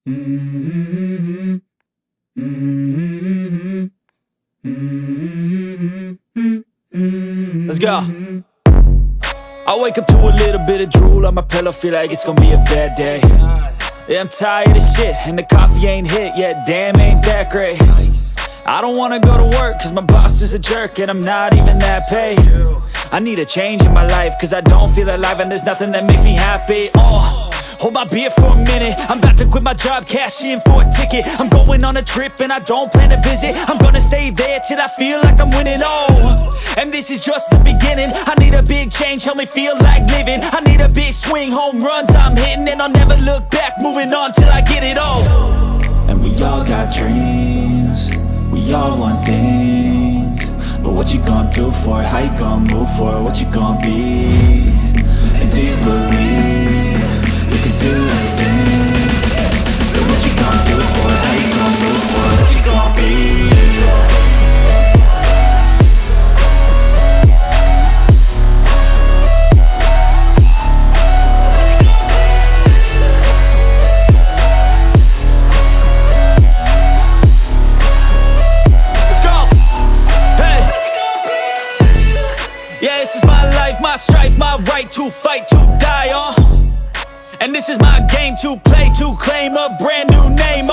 Let's go. I wake up to a little bit of drool on my pillow, feel like it's gonna be a bad day. Yeah, I'm tired of shit, and the coffee ain't hit yet, damn, ain't that great. I don't wanna go to work, cause my boss is a jerk, and I'm not even that paid. I need a change in my life, cause I don't feel alive, and there's nothing that makes me happy. Hold my beer for a minute, I'm about to quit my job, cash in for a ticket. I'm going on a trip and I don't plan to visit. I'm gonna stay there till I feel like I'm winning, and this is just the beginning. I need a big change, help me feel like living. I need a big swing, home runs I'm hitting, and I'll never look back, moving on till I get it all. And we all got dreams, we all want things, but what you gonna do for it? How you gonna move for it? What you gonna be? And do you believe you can do anything? But what you gonna do for it? How you gonna move for it? What you gonna be? Let's go! Hey! Yeah, this is my life, my strife, my right to fight, to die on. And this is my game to play, to claim a brand new name,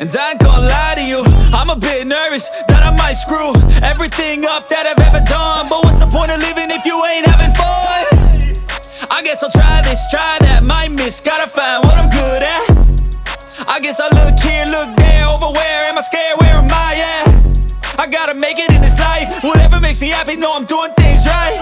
And I ain't gonna lie to you, I'm a bit nervous that I might screw everything up that I've ever done. But what's the point of living if you ain't having fun? I guess I'll try this, try that, might miss, gotta find what I'm good at. I guess I look here, look there, over where am I scared, where am I at? I gotta make it in this life, whatever makes me happy, know I'm doing things right.